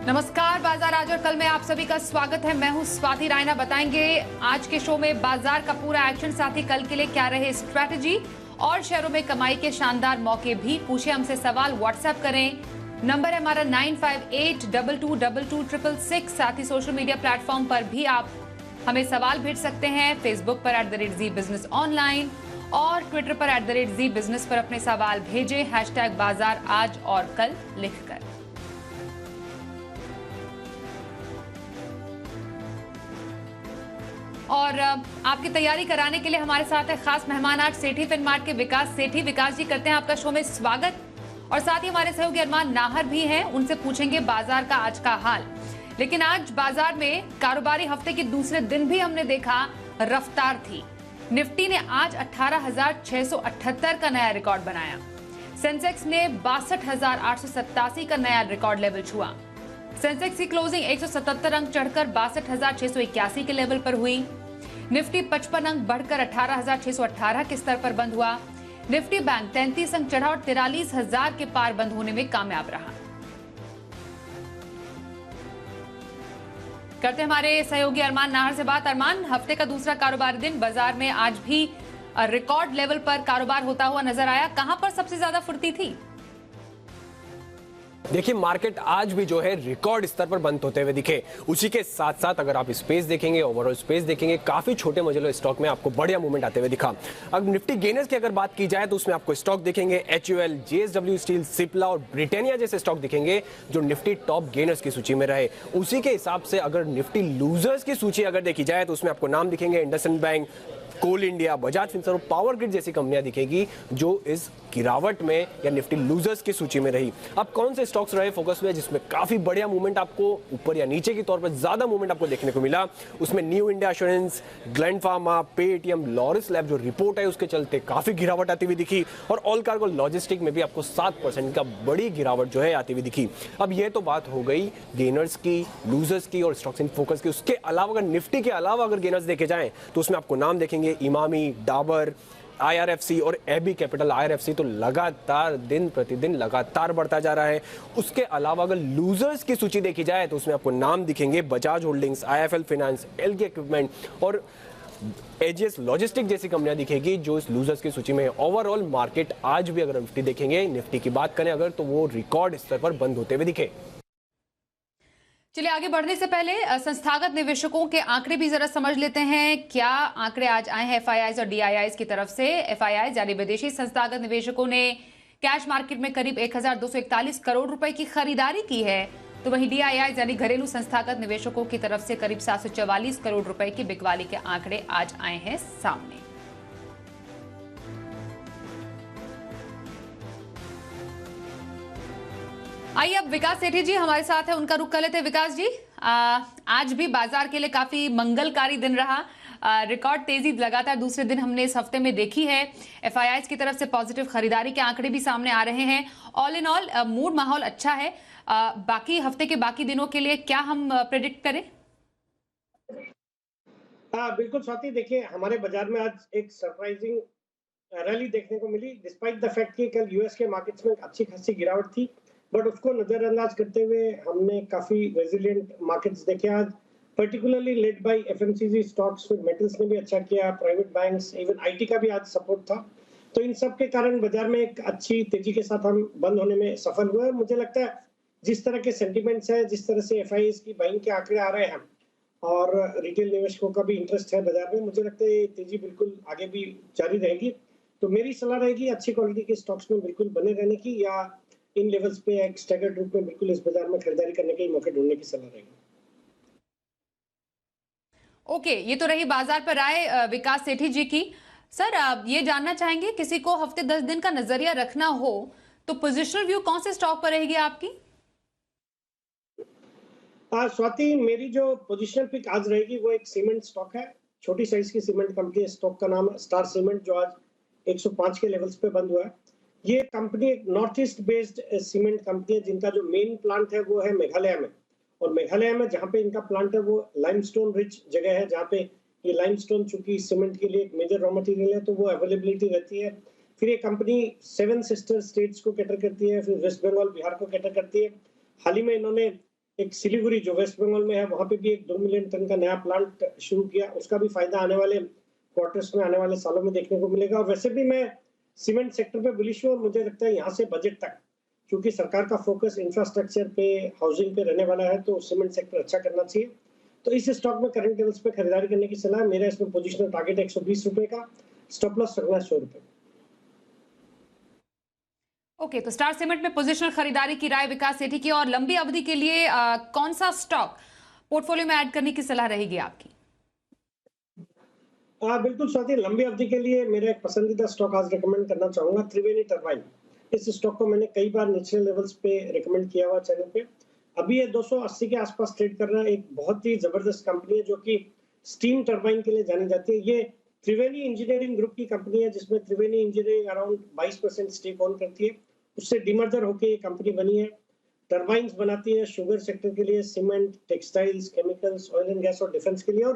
नमस्कार, बाजार आज और कल में आप सभी का स्वागत है। मैं हूं स्वाति रायना। बताएंगे आज के शो में बाजार का पूरा एक्शन, साथ ही कल के लिए क्या रहे स्ट्रैटेजी और शेयरों में कमाई के शानदार मौके भी। पूछे हमसे सवाल, व्हाट्सएप करें, नंबर है हमारा 9582226666। साथ ही सोशल मीडिया प्लेटफॉर्म पर भी आप हमें सवाल भेज सकते हैं। फेसबुक पर @ZEE बिजनेस ऑनलाइन और ट्विटर पर @ZEE बिजनेस पर अपने सवाल भेजें, #बाजार आज और कल लिखकर। और आपकी तैयारी कराने के लिए हमारे साथ है खास मेहमान आज सेठी फिनमार्ट के विकास सेठी। विकास जी, करते हैं आपका शो में स्वागत। और साथ ही हमारे सहयोगी अरमान नाहर भी हैं, उनसे पूछेंगे बाजार का आज का हाल। लेकिन आज बाजार में कारोबारी हफ्ते के दूसरे दिन भी हमने देखा रफ्तार थी। निफ्टी ने आज 18,678 का नया रिकॉर्ड बनाया। सेंसेक्स ने 62,887 का नया रिकॉर्ड लेवल छुआ। सेंसेक्स की क्लोजिंग 177 अंक चढ़कर 62,681 के लेवल पर हुई। निफ्टी 55 अंक बढ़कर 18,618 के स्तर पर बंद हुआ। निफ्टी बैंक 33 अंक चढ़ा और 43,000 के पार बंद होने में कामयाब रहा। करते हमारे सहयोगी अरमान नाहर से बात। अरमान, हफ्ते का दूसरा कारोबारी दिन, बाजार में आज भी रिकॉर्ड लेवल पर कारोबार होता हुआ नजर आया। कहां पर सबसे ज्यादा फुर्ती थी? देखिए, मार्केट आज भी जो है रिकॉर्ड स्तर पर बंद होते हुए दिखे। उसी के साथ साथ अगर आप स्पेस देखेंगे, ओवरऑल स्पेस देखेंगे, काफी छोटे मजलो स्टॉक में आपको बढ़िया मूवमेंट आते हुए दिखा। अब निफ्टी गेनर्स की अगर बात की जाए तो उसमें आपको स्टॉक दिखेंगे HUL, JSW स्टील, सिप्ला और ब्रिटानिया जैसे स्टॉक दिखेंगे जो निफ्टी टॉप गेनर्स की सूची में रहे। उसी के हिसाब से अगर निफ्टी लूजर्स की सूची अगर देखी जाए तो उसमें आपको नाम दिखेंगे IndusInd bank, Coal India, Bajaj Finserv, power grid जैसी कंपनियां दिखेगी जो इस गिरावट में या निफ्टी लूजर्स की सूची में रही। अब कौन से स्टॉक्स रहे फोकस में जिसमें काफी बढ़िया मूवमेंट आपको ऊपर या नीचे के तौर पर ज्यादा मूवमेंट आपको देखने को मिला? उसमें new India assurance, gland pharma, Paytm, Laurus lab जो रिपोर्ट है उसके चलते काफी गिरावट आती हुई दिखी। और ऑल कार्गो लॉजिस्टिक में भी आपको 7% का बड़ी गिरावट जो है आती हुई दिखी। अब यह तो बात हो गई गेनर्स की, लूजर्स की और स्टॉक्स इन फोकस की। उसके अलावा अगर निफ्टी के अलावा अगर गेनर्स देखे जाएं तो उसमें आपको नाम देखेंगे इमामी, डाबर, IRFC और एबी कैपिटल। IRFC तो लगातार दिन प्रतिदिन लगातार बढ़ता जा रहा है। उसके अलावा अगर लूजर्स की सूची देखी जाए तो उसमें आपको नाम दिखेंगे Bajaj holdings, IIFL finance, LK equipment और AGS लॉजिस्टिक जैसी कंपनियां दिखेगी जो इस लूजर्स की सूची में है। ओवरऑल मार्केट आज भी अगर निफ्टी देखेंगे, निफ्टी की बात करें अगर, तो वो रिकॉर्ड स्तर पर बंद होते हुए दिखे। चलिए, आगे बढ़ने से पहले संस्थागत निवेशकों के आंकड़े भी जरा समझ लेते हैं। क्या आंकड़े आज आए हैं FIIs और DIIs की तरफ से? FIIs यानी विदेशी संस्थागत निवेशकों ने कैश मार्केट में करीब 1,241 करोड़ रुपए की खरीदारी की है, तो वहीं DIIs यानी घरेलू संस्थागत निवेशकों की तरफ से करीब 744 करोड़ रुपए की बिकवाली के आंकड़े आज आए हैं सामने। आइए अब विकास सेठी जी हमारे साथ है, उनका रुख कर लेते हैं। विकास जी, आज भी बाजार के लिए काफी मंगलकारी दिन रहा। रिकॉर्ड तेजी लगातार दूसरे दिन हमने इस हफ्ते में देखी है। FIIs की तरफ से पॉजिटिव खरीदारी के आंकड़े भी सामने आ रहे हैं। ऑल इन ऑल मूड माहौल अच्छा है। बाकी हफ्ते के बाकी दिनों के लिए क्या हम प्रेडिक्ट करें? हाँ, बिल्कुल स्वाति। देखिए, हमारे बाजार में आज एक सरप्राइजिंग रैली देखने को मिली, डिस्पाइट द फैक्ट कि कल यूएस के मार्केट्स में अच्छी खासी गिरावट थी, बट उसको नजरअंदाज करते हुए हमने काफी रेजिलिएंट मार्केट्स देखे आज, particularly led by FMCG stocks. फिर मेटल्स ने भी अच्छा किया, प्राइवेट बैंक्स, इवन IT का भी आज सपोर्ट था। तो इन सब के कारण बाजार में एक अच्छी तेजी के साथ हम बंद होने में सफल हुए। मुझे लगता है जिस तरह के सेंटिमेंट्स है, जिस तरह से FIIs की बाइंग के आंकड़े आ रहे हैं और रिटेल निवेशकों का भी इंटरेस्ट है बाजार में, मुझे लगता है ये तेजी बिल्कुल आगे भी जारी रहेगी। तो मेरी सलाह रहेगी अच्छी क्वालिटी के स्टॉक्स में बिल्कुल बने रहने की, या इन लेवल्स पे एक स्टैगर्ड रूप में बिल्कुल इस बाजार में खरीदारी करने के मौके ढूंढने की सलाह रहेगी। ओके, ये तो रही बाजार पर राय विकास सेठी जी की। सर, आप ये जानना चाहेंगे, किसी को हफ्ते 10 दिन का नजरिया रखना हो तो पोजिशनल व्यू कौन से स्टॉक पर रहेगी आपकी? स्वाति, मेरी जो पोजिशनल पिक आज रहेगी वो एक सीमेंट स्टॉक है। छोटी साइज की सीमेंट कंपनी है। स्टॉक का नाम है स्टार सीमेंट, जो आज 105 के लेवल्स पे बंद हुआ है। ये कंपनी एक north east based cement company है जिनका जो मेन प्लांट है वो है मेघालय में। और मेघालय में जहाँ पे इनका प्लांट है वो लाइमस्टोन रिच जगह है, जहाँ पे ये लाइमस्टोन चूंकि सीमेंट के लिए एक मेजर रॉ मटेरियल है तो वो अवेलेबिलिटी रहती है। फिर ये कंपनी 7 सिस्टर स्टेट्स को कैटर करती है, फिर वेस्ट बंगाल, बिहार को कैटर करती है। हाल ही में इन्होंने एक सिलीगुड़ी जो वेस्ट बंगाल में है, वहां पे भी एक 2 मिलियन टन का नया प्लांट शुरू किया। उसका भी फायदा आने वाले क्वार्टर्स में, आने वाले सालों में देखने को मिलेगा। और वैसे भी मैं सीमेंट सेक्टर पे बुलिश हूँ और मुझे लगता है यहाँ से बजट तक, क्योंकि सरकार का फोकस इंफ्रास्ट्रक्चर पे, हाउसिंग पे रहने वाला है, तो सीमेंट सेक्टर अच्छा करना चाहिए। तो इस स्टॉक में करंट लेवल्स पे खरीदारी करने की सलाह। मेरा इसमें पोजिशनल टारगेट 120 रुपए का, स्टॉप लॉस रखना 100 रुपए। ओके, तो स्टार सीमेंट में पोजिशनल खरीदारी की राय विकास सेठी की। और लंबी अवधि के लिए कौन सा स्टॉक पोर्टफोलियो में ऐड करने की सलाह रहेगी आपकी? बिल्कुल स्वाति, लंबी अवधि के लिए मेरा एक पसंदीदा स्टॉक आज रिकमेंड करना चाहूंगा, त्रिवेणी टरबाइन। इस स्टॉक को मैंने कई बार नेचुरल लेवल्स पे रिकमेंड किया हुआ चैनल पे। अभी ये 280 के आसपास ट्रेड कर रहा है। एक बहुत ही जबरदस्त कंपनी है जो कि स्टीम टरबाइन के लिए जानी जाती है। ये त्रिवेणी इंजीनियरिंग ग्रुप की कंपनी है, जिसमें त्रिवेणी इंजीनियरिंग अराउंड 22% स्टेक ओन करती है। उससे डिमर्जर होकर ये कंपनी बनी है। टरबाइन्स बनाती है शुगर सेक्टर के लिए, cement, textiles, chemicals, oil and gas और डिफेंस के लिए।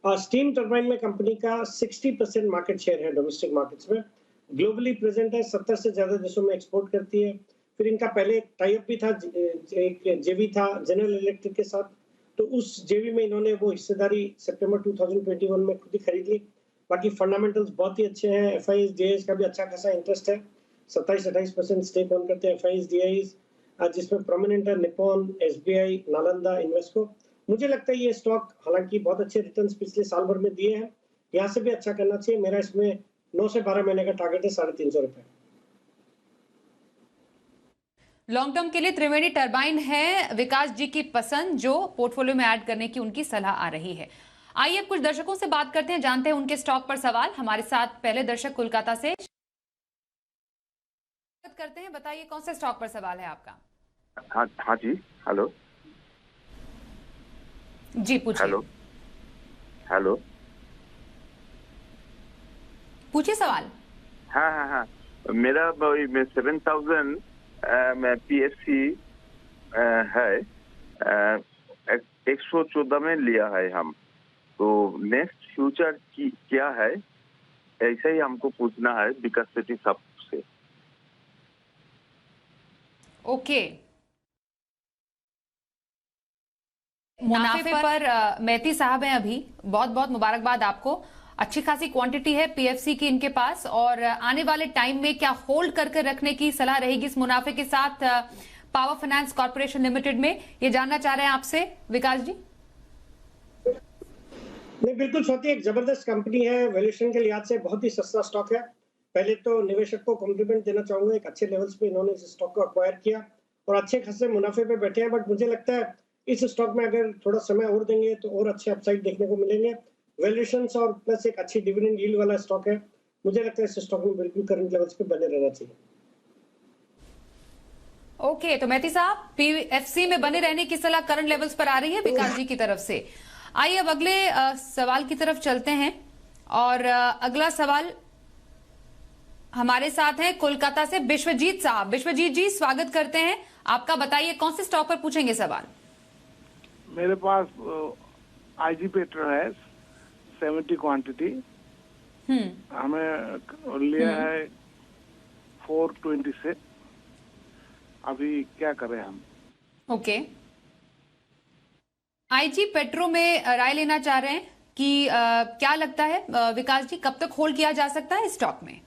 और स्टीम टरबाइन में कंपनी का 60% मार्केट शेयर है डोमेस्टिक मार्केट्स में। ग्लोबली प्रेजेंट है, 70 से ज्यादा देशों में एक्सपोर्ट करती है। फिर इनका पहले एक टाई अप भी था, एक जेवी था जनरल इलेक्ट्रिक के साथ। तो उस जेवी में इन्होंने वो हिस्सेदारी सितंबर 2021 में खुद ही खरीद ली। बाकी फंडामेंटल्स बहुत ही अच्छे हैं। एफआईएस डीआईएस का भी अच्छा खासा इंटरेस्ट है, 27-28% स्टेक ओन करते हैं एफआईएस डीआईएस, जिसमें प्रोमिनेंट है निप्पॉन, एसबीआई, नालंदा, इन्वेस्को। मुझे लगता है ये स्टॉक हालांकि बहुत अच्छे रिटर्न्स पिछले साल भर में दिए हैं, यहाँ से भी अच्छा करना चाहिए। मेरा इसमें 9 से 12 महीने का टारगेट है 350 रुपए। लॉन्ग टर्म के लिए त्रिवेणी टरबाइन है विकास जी की पसंद, जो पोर्टफोलियो में ऐड करने की उनकी सलाह आ रही है। आइए अब कुछ दर्शकों से बात करते हैं, जानते हैं उनके स्टॉक पर सवाल। हमारे साथ पहले दर्शक कोलकाता से करते हैं। बताइए कौन से स्टॉक पर सवाल है आपका? हाँ जी, हेलो जी पूछिए। हेलो पूछिए सवाल। हाँ, मेरा 7000 में पीएससी है, 114 में लिया है हम। तो नेक्स्ट फ्यूचर की क्या है, ऐसे ही हमको पूछना है विकास सेठी साहब से। ओके, मुनाफे पर मेहती साहब हैं अभी। बहुत बहुत मुबारकबाद आपको। अच्छी खासी क्वांटिटी है पीएफसी की इनके पास, और आने वाले टाइम में क्या होल्ड करके रखने की सलाह रहेगी इस मुनाफे के साथ पावर फाइनेंस कॉर्पोरेशन लिमिटेड में, ये जानना चाह रहे हैं आपसे विकास जी। नहीं, बिल्कुल स्वाति, एक जबरदस्त कंपनी है। वैल्यूएशन के लिहाज से बहुत ही सस्ता स्टॉक है। पहले तो निवेशक को कॉम्प्लीमेंट देना चाहूंगा, एक अच्छे लेवल्स पे इन्होंने इस स्टॉक को अक्वायर किया और अच्छे खासे मुनाफे पे बैठे हैं। बट मुझे लगता है इस स्टॉक में अगर थोड़ा समय और देंगे तो और अच्छे अपसाइड देखने को मिलेंगे। वैल्यूएशंस और प्लस एक अच्छी डिविडेंड यील्ड वाला स्टॉक है। मुझे लगता है इस स्टॉक में बिल्कुल करंट लेवल्स पे बने रहना चाहिए। ओके, तो मेहती साहब पीएफसी में बने रहने की सलाह करंट लेवल्स पर आ रही है विकास जी की तरफ से। आइए अब अगले सवाल की तरफ चलते हैं, और अगला सवाल हमारे साथ हैं कोलकाता से विश्वजीत साहब। विश्वजीत जी स्वागत करते हैं आपका। बताइए कौन से स्टॉक पर पूछेंगे सवाल? मेरे पास आईजी पेट्रो है 70 क्वांटिटी। हमें लिया है 420 से। अभी क्या करें हम? ओके, आईजी पेट्रो में राय लेना चाह रहे हैं कि क्या लगता है विकास जी, कब तक होल्ड किया जा सकता है स्टॉक में?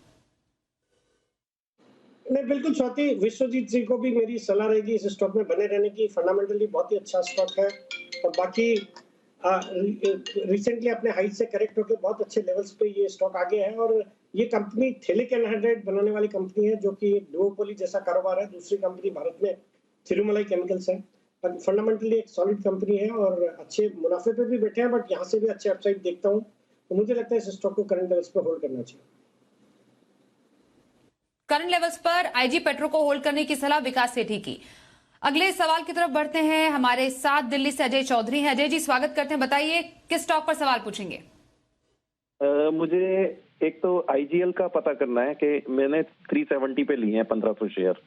नहीं, बिल्कुल स्वाति, विश्वजीत जी को भी मेरी सलाह रहेगी इस स्टॉक में बने रहने की। फंडामेंटली बहुत ही अच्छा स्टॉक है और बाकी रिसेंटली अपने हाइट से करेक्ट होकर बहुत अच्छे लेवल्स पे ये स्टॉक आ गया है। और ये कंपनी थैलिक एनहाइड्राइड बनाने वाली कंपनी है, जो कि एक डुओपोली जैसा कारोबार है। दूसरी कंपनी भारत में थिरुमलाई केमिकल्स है। फंडामेंटली एक सॉलिड कंपनी है और अच्छे मुनाफे पे भी बैठे हैं, बट यहाँ से भी अच्छे अपसाइड देखता हूँ। तो मुझे लगता है इस स्टॉक को करंट लेवल्स पे होल्ड करना चाहिए। करंट लेवल्स पर आईजी पेट्रो को होल्ड करने की सलाह विकास सेठी की। अगले सवाल की तरफ बढ़ते हैं। हमारे साथ दिल्ली से अजय चौधरी हैं। अजय जी स्वागत करते हैं। बताइए किस स्टॉक पर सवाल पूछेंगे? मुझे एक तो आईजीएल का पता करना है कि मैंने 370 पे लिए हैं 1500 शेयर।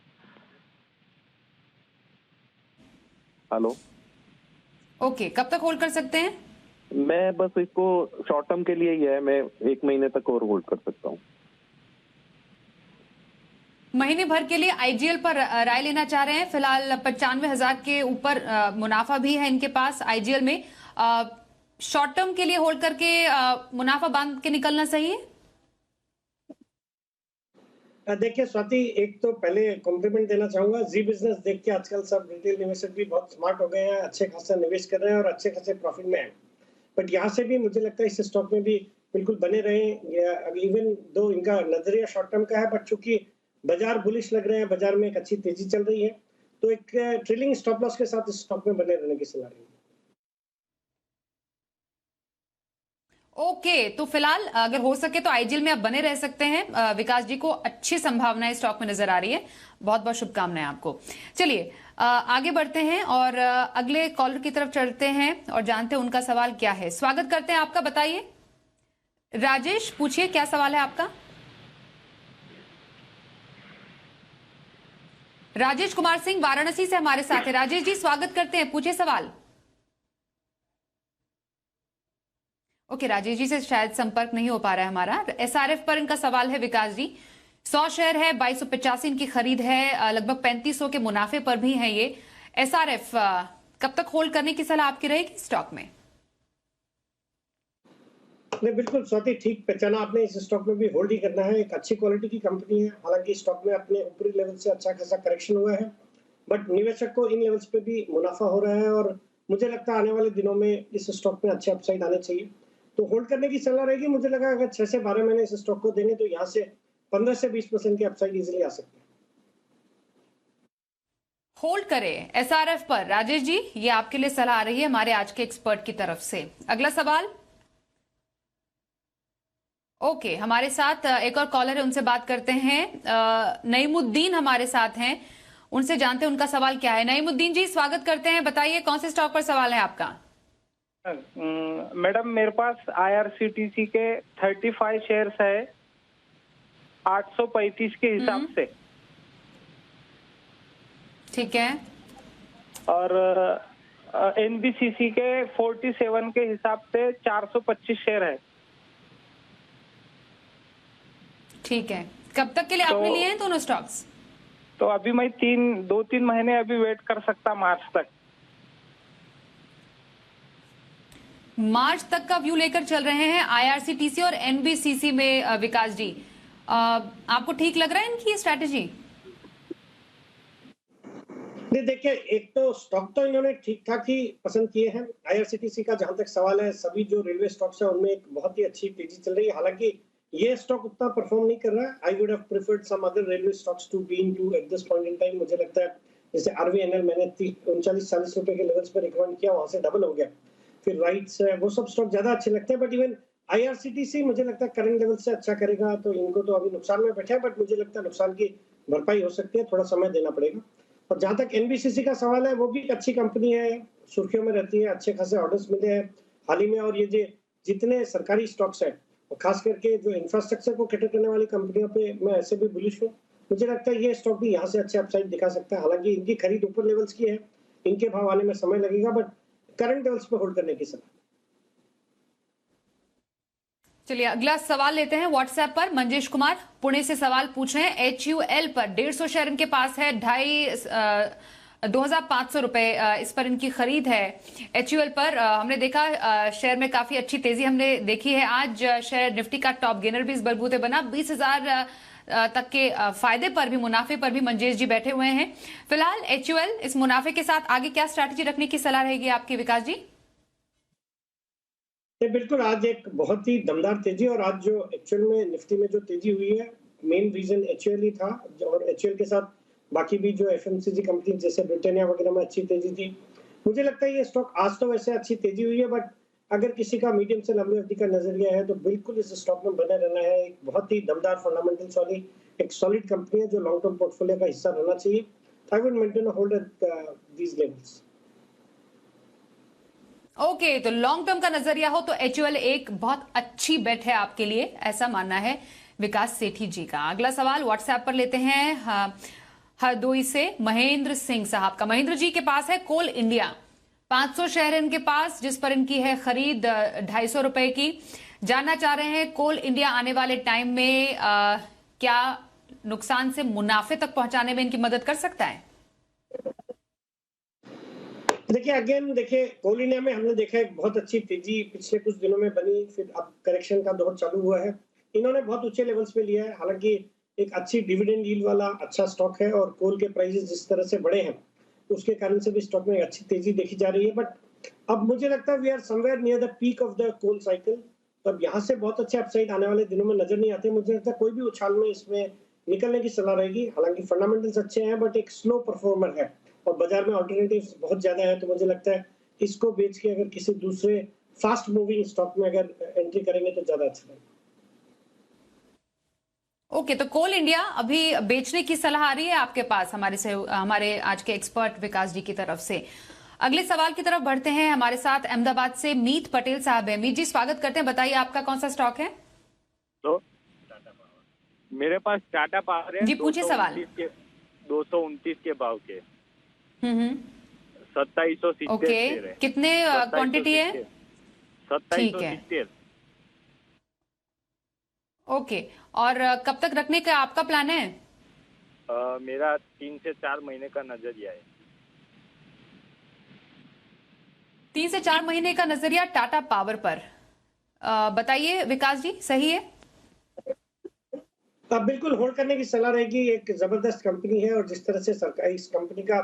हेलो, ओके, कब तक होल्ड कर सकते हैं? मैं बस इसको शॉर्ट टर्म के लिए ही है, मैं 1 महीने तक और होल्ड कर सकता हूँ। महीने भर के लिए आईजीएल पर राय लेना चाह रहे हैं। फिलहाल 95,000 के ऊपर मुनाफा भी है इनके पास आईजीएल में। शॉर्ट टर्म के लिए होल्ड करके मुनाफा बांध के निकलना सही है? देखिए स्वाति, एक तो पहले कॉम्प्लीमेंट देना चाहूंगा, जी बिजनेस देख के आजकल सब रिटेल इन्वेस्टर भी बहुत स्मार्ट हो गए हैं, अच्छे खासा निवेश कर रहे हैं और अच्छे खासे प्रॉफिट में हैं। बट यहाँ से भी मुझे लगता है इस स्टॉक में भी बिल्कुल बने रहें, इवन दो इनका नजरिया शॉर्ट टर्म का है, बट चूंकि बाजार बुलिश लग रहे हैं, बाजार में एक अच्छी तेजी चल रही है, तो एक ट्रेलिंग स्टॉप लॉस के साथ इस स्टॉक में बने रहने की सलाह रहेगी। ओके, तो फिलहाल अगर हो सके तो आईजीएल में आप बने रह सकते हैं। विकास जी को अच्छी संभावनाएं स्टॉक में नजर आ रही है। बहुत बहुत शुभकामनाएं आपको। चलिए आगे बढ़ते हैं और अगले कॉलर की तरफ चलते हैं और जानते हैं उनका सवाल क्या है। स्वागत करते हैं आपका, बताइए राजेश, पूछिए क्या सवाल है आपका। राजेश कुमार सिंह वाराणसी से हमारे साथ है। राजेश जी स्वागत करते हैं, पूछिए सवाल। ओके, राजेश जी से शायद संपर्क नहीं हो पा रहा है हमारा। एसआरएफ पर इनका सवाल है विकास जी। 100 शेयर है, 2285 इनकी खरीद है, लगभग 3500 के मुनाफे पर भी है ये। एसआरएफ कब तक होल्ड करने की सलाह आपकी रहेगी स्टॉक में? नहीं, बिल्कुल स्वाति, ठीक पहचाना आपने, इस स्टॉक में भी होल्ड ही करना है। एक अच्छी क्वालिटी की कंपनी है, हालांकि स्टॉक में अपने ऊपरी लेवल से अच्छा खासा करेक्शन हुआ है, बट निवेशक को इन लेवल्स पे भी मुनाफा हो रहा है और मुझे लगता है आने वाले दिनों में इस स्टॉक में अच्छे अपसाइड आने चाहिए, तो होल्ड करने की सलाह रहेगी। मुझे लगा अगर 6 से 12 महीने इस स्टॉक को देंगे तो यहाँ से 15 से 20% के अपसाइड इजीली आ सकते हैं। होल्ड करें एसआरएफ पर। राजेश जी, ये आपके लिए सलाह आ रही है हमारे आज के एक्सपर्ट की तरफ से। अगला सवाल। ओके, हमारे साथ एक और कॉलर है, उनसे बात करते हैं। नईमुद्दीन हमारे साथ हैं, उनसे जानते हैं उनका सवाल क्या है। नईमुद्दीन जी स्वागत करते हैं, बताइए कौन से स्टॉक पर सवाल है आपका। मैडम, मेरे पास आईआरसीटीसी के 35 शेयर्स है 835 के हिसाब से। ठीक है। और एनबीसीसी के 47 के हिसाब से 425 शेयर है। ठीक है, कब तक के लिए आपने लिए हैं दोनों स्टॉक्स? तो अभी मैं 2-3 महीने अभी वेट कर सकता, मार्च तक। मार्च तक का व्यू लेकर चल रहे हैं आईआरसीटीसी और एनबीसीसी में। विकास जी, आपको ठीक लग रहा है इनकी स्ट्रैटेजी? नहीं, देखिए, एक तो स्टॉक तो इन्होंने ठीक ठाक ही पसंद किए हैं। आईआरसीटीसी का जहां तक सवाल है, सभी जो रेलवे स्टॉक्स है उनमें एक बहुत ही अच्छी तेजी चल रही है, हालांकि ये स्टॉक उतना परफॉर्म नहीं कर रहा है। I would have preferred some other railway stocks to be into at this point in time. मुझे लगता है जैसे आरवीएनएल मैंने 39-40 रुपए के लेवल्स पर रिकमेंड किया, वहां से डबल हो गया। फिर राइट्स है, वो सब स्टॉक ज्यादा अच्छे लगते हैं, बट इवन आईआरसीटीसी मुझे लगता है करंट लेवल से अच्छा करेगा, तो इनको तो अभी नुकसान में बैठे हैं, बट मुझे लगता है नुकसान की भरपाई हो सकती है, थोड़ा समय देना पड़ेगा। और जहां तक एनबीसीसी का सवाल है, वो भी एक अच्छी कंपनी है, सुर्खियों में रहती है, अच्छे खासे ऑर्डर्स मिले हैं हाल ही में। और ये जितने सरकारी स्टॉक्स है, और खास करके जो इंफ्रास्ट्रक्चर को कैटर करने वाली कंपनियों पे मैं ऐसे भी बुलिश हूँ। मुझे लगता है ये स्टॉक भी यहाँ से अच्छे अपसाइड दिखा सकता है, हालांकि इनकी खरीद ऊपर लेवल्स की है, इनके भाव आने में समय लगेगा, बट करंट लेवल्स पे होल्ड करने की सलाह। चलिए अगला सवाल लेते हैं व्हाट्सएप पर। मंजेश कुमार पुणे से सवाल पूछ रहे हैं। HUL पर 150 शेयर इनके पास है, 2,500 रुपए इस पर इनकी खरीद है। HUL पर हमने देखा शेयर में काफी अच्छी तेजी हमने देखी है। आज शेयर निफ्टी का टॉप गेनर भी इस बलबूते बना। 20,000 तक के फायदे पर भी, मुनाफे पर भी मंजेश जी बैठे हुए हैं। फिलहाल HUL इस मुनाफे के साथ आगे क्या स्ट्रैटेजी रखने की सलाह रहेगी आपकी विकास जी? बिल्कुल, आज एक बहुत ही दमदार तेजी, और आज जो एक्चुअल में निफ्टी में जो तेजी हुई है, मेन रीजन HUL ही था, और HUL के साथ बाकी भी जो एफएमसीजी कंपनी जैसे ब्रिटानिया वगैरह में अच्छी तेजी थी। मुझे लगता है ये स्टॉक आज तो वैसे अच्छी तेजी हुई है, बट अगर किसी का मीडियम से लंबी अवधि का नजरिया है तो बिल्कुल इस स्टॉक में बने रहना है। एक बहुत ही दमदार फंडामेंटल्स वाली एक सॉलिड कंपनी है जो लॉन्ग टर्म पोर्टफोलियो का हिस्सा रहना चाहिए। I would maintain a hold at these levels. Okay, तो लॉन्ग टर्म का नजरिया हो तो HUL एक बहुत अच्छी बेट है आपके लिए, ऐसा मानना है विकास सेठी जी का। अगला सवाल व्हाट्सएप पर लेते हैं हरदोई से महेंद्र सिंह साहब का। महेंद्र जी के पास है कोल इंडिया, 500 शेयर इनके पास, जिस पर इनकी है खरीद 250 रुपए की। जानना चाह रहे हैं कोल इंडिया आने वाले टाइम में क्या नुकसान से मुनाफे तक पहुंचाने में इनकी मदद कर सकता है? देखिए अगेन देखिए कोल इंडिया में हमने देखा एक बहुत अच्छी तेजी पिछले कुछ दिनों में बनी, फिर अब करेक्शन का दौर चालू हुआ है। इन्होंने बहुत ऊंचे लेवल्स पे लिया है, हालांकि एक अच्छी डिविडेंड यील्ड वाला अच्छा स्टॉक है और कोल के प्राइसेस जिस तरह से बढ़े हैं उसके कारण से भी स्टॉक में अच्छी तेजी देखी जा रही है। बट अब मुझे लगता है we are somewhere near the peak of the coal cycle, तो अब यहाँ से बहुत अच्छे अपसाइड आने वाले दिनों में नजर नहीं आते। मुझे लगता है कोई भी उछाल में इसमें निकलने की सलाह रहेगी, हालांकि फंडामेंटल्स अच्छे हैं बट एक स्लो परफॉर्मर है और बाजार में ऑल्टरनेटिव्स बहुत ज्यादा है, तो मुझे लगता है इसको बेच के अगर किसी दूसरे फास्ट मूविंग स्टॉक में अगर एंट्री करेंगे तो ज्यादा अच्छा रहेगा। ओके, तो कोल इंडिया अभी बेचने की सलाह आ रही है आपके पास हमारे आज के एक्सपर्ट विकास जी की तरफ से। अगले सवाल की तरफ बढ़ते हैं। हमारे साथ अहमदाबाद से मीत पटेल साहब है। मीत जी स्वागत करते हैं, बताइए आपका कौन सा स्टॉक है? तो मेरे पास टाटा पावर है जी, पूछिए सवाल। 229 के भाव के 2770 ओके, कितने क्वांटिटी है? 2770। ओके, और कब तक रखने का आपका प्लान है? मेरा 3 से 4 महीने का नजरिया है। 3 से 4 महीने का नजरिया टाटा पावर पर। बताइए विकास जी, सही है? बिल्कुल होल्ड करने की सलाह रहेगी। एक जबरदस्त कंपनी है और जिस तरह से सरकार इस कंपनी का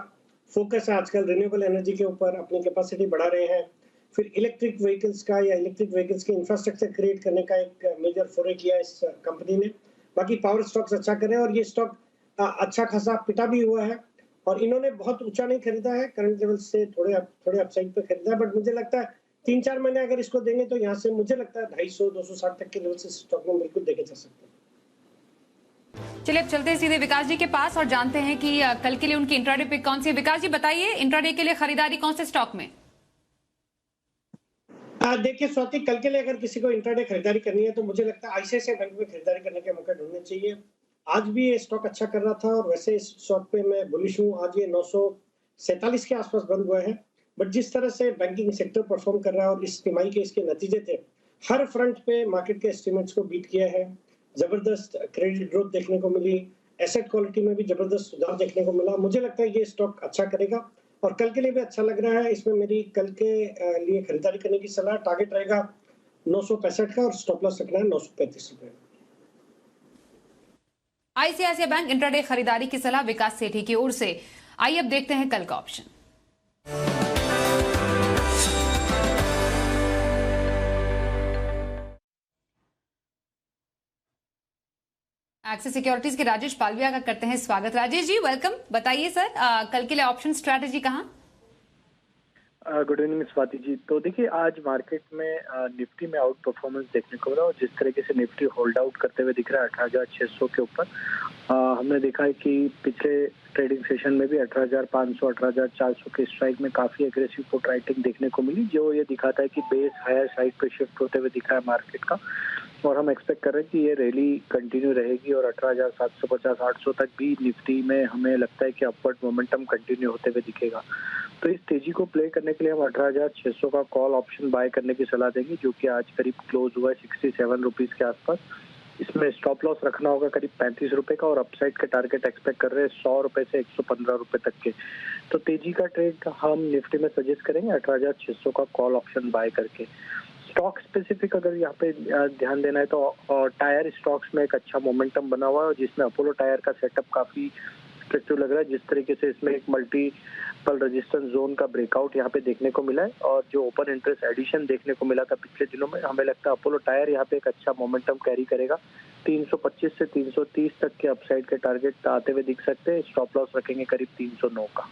फोकस है आजकल रिन्यूएबल एनर्जी के ऊपर, अपनी कैपेसिटी बढ़ा रहे हैं, फिर इलेक्ट्रिक व्हीकल्स का या इलेक्ट्रिक व्हीकल्स के इंफ्रास्ट्रक्चर क्रिएट करने का एक मेजर फोरे किया इस कंपनी ने। बाकी पावर स्टॉक्स अच्छा कर रहे हैं और ये स्टॉक अच्छा खासा पिटा भी हुआ है और इन्होंने बहुत ऊंचा नहीं खरीदा है, करंट लेवल से थोड़े अपसाइड पे खरीदा है, बट मुझे लगता है 3-4 महीने अगर इसको देंगे तो यहाँ से मुझे लगता है 250-260 तक के लेवल से स्टॉक में बिल्कुल देखे जा सकते हैं। चलिए अब चलते हैं सीधे विकास जी के पास और जानते हैं कि कल के लिए उनकी इंट्राडे पिक कौन सी है। विकास जी बताइए, इंट्राडे के लिए खरीदारी कौन से स्टॉक में? देखिए स्वाति, कल के लिए अगर किसी को इंट्राडे खरीदारी करनी है तो मुझे लगता है आईसीआईसीआई बैंक में खरीदारी करने के मौके ढूंढने चाहिए। आज भी ये स्टॉक अच्छा कर रहा था और वैसे इस स्टॉक पे मैं बुलिश हूँ। आज ये 947 के आसपास बंद हुआ है, बट जिस तरह से बैंकिंग सेक्टर परफॉर्म कर रहा है और इस तिमाही के इसके नतीजे थे, हर फ्रंट पे मार्केट के एस्टिमेट्स को बीट किया है। जबरदस्त क्रेडिट ग्रोथ देखने को मिली, एसेट क्वालिटी में भी जबरदस्त सुधार देखने को मिला। मुझे लगता है ये स्टॉक अच्छा करेगा और कल के लिए भी अच्छा लग रहा है। इसमें मेरी कल के लिए खरीदारी करने की सलाह, टारगेट रहेगा 965 का और स्टॉप लॉस रखना है 935 रुपए। आईसीआईसीआई बैंक इंट्राडे खरीदारी की सलाह विकास सेठी की ओर से। आइए अब देखते हैं कल का ऑप्शन। एक्सिस सिक्योरिटीज के राजेश पालविया का करते हैं स्वागत। राजेश जी वेलकम, बताइए सर कल के लिए ऑप्शन स्ट्रैटेजी कहाँ? Good evening Swati ji. तो देखिए आज मार्केट में निफ्टी में आउट परफॉर्मेंस देखने को मिला और जिस तरीके से निफ्टी होल्ड आउट करते हुए दिख रहा है 18,600 के ऊपर, हमने देखा है कि पिछले ट्रेडिंग सेशन में भी 18,500 18,400 के स्ट्राइक में काफी एग्रेसिव पुट राइटिंग देखने को मिली, जो ये दिखाता है कि बेस हायर साइड पे शिफ्ट होते हुए दिख रहा है मार्केट का और हम एक्सपेक्ट कर रहे हैं कि ये रैली कंटिन्यू रहेगी और 18,750-800 तक भी निफ्टी में हमें लगता है कि अपवर्ड मोमेंटम कंटिन्यू होते हुए दिखेगा। तो इस तेजी को प्ले करने के लिए हम 18,600 का कॉल ऑप्शन बाय करने की सलाह देंगे, जो कि आज करीब क्लोज हुआ है 67 रुपीज के आसपास। इसमें स्टॉप लॉस रखना होगा करीब 35 रुपए का और अपसाइड के टारगेट एक्सपेक्ट कर रहे हैं 100 रुपए से 115 रुपए तक के। तो तेजी का ट्रेड हम निफ्टी में सजेस्ट करेंगे 18,600 का कॉल ऑप्शन बाय करके। स्टॉक स्पेसिफिक अगर यहाँ पे ध्यान देना है तो टायर स्टॉक्स में एक अच्छा मोमेंटम बना हुआ है जिसमें अपोलो टायर का सेटअप काफी अट्रैक्टिव लग रहा है। जिस तरीके से इसमें एक मल्टीपल रेजिस्टेंस जोन का ब्रेकआउट यहाँ पे देखने को मिला है और जो ओपन इंटरेस्ट एडिशन देखने को मिला था पिछले दिनों में, हमें लगता है अपोलो टायर यहाँ पे एक अच्छा मोमेंटम कैरी करेगा। 325 से 330 तक के अपसाइड के टारगेट आते हुए दिख सकते हैं। स्टॉप लॉस रखेंगे करीब 309 का।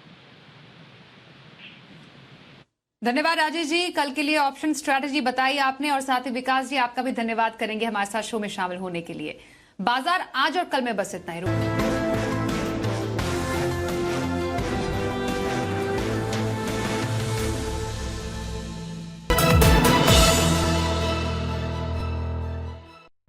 धन्यवाद राजेश जी, कल के लिए ऑप्शन स्ट्रैटेजी बताई आपने और साथ ही विकास जी आपका भी धन्यवाद करेंगे हमारे साथ शो में शामिल होने के लिए। बाजार आज और कल में बस इतना ही।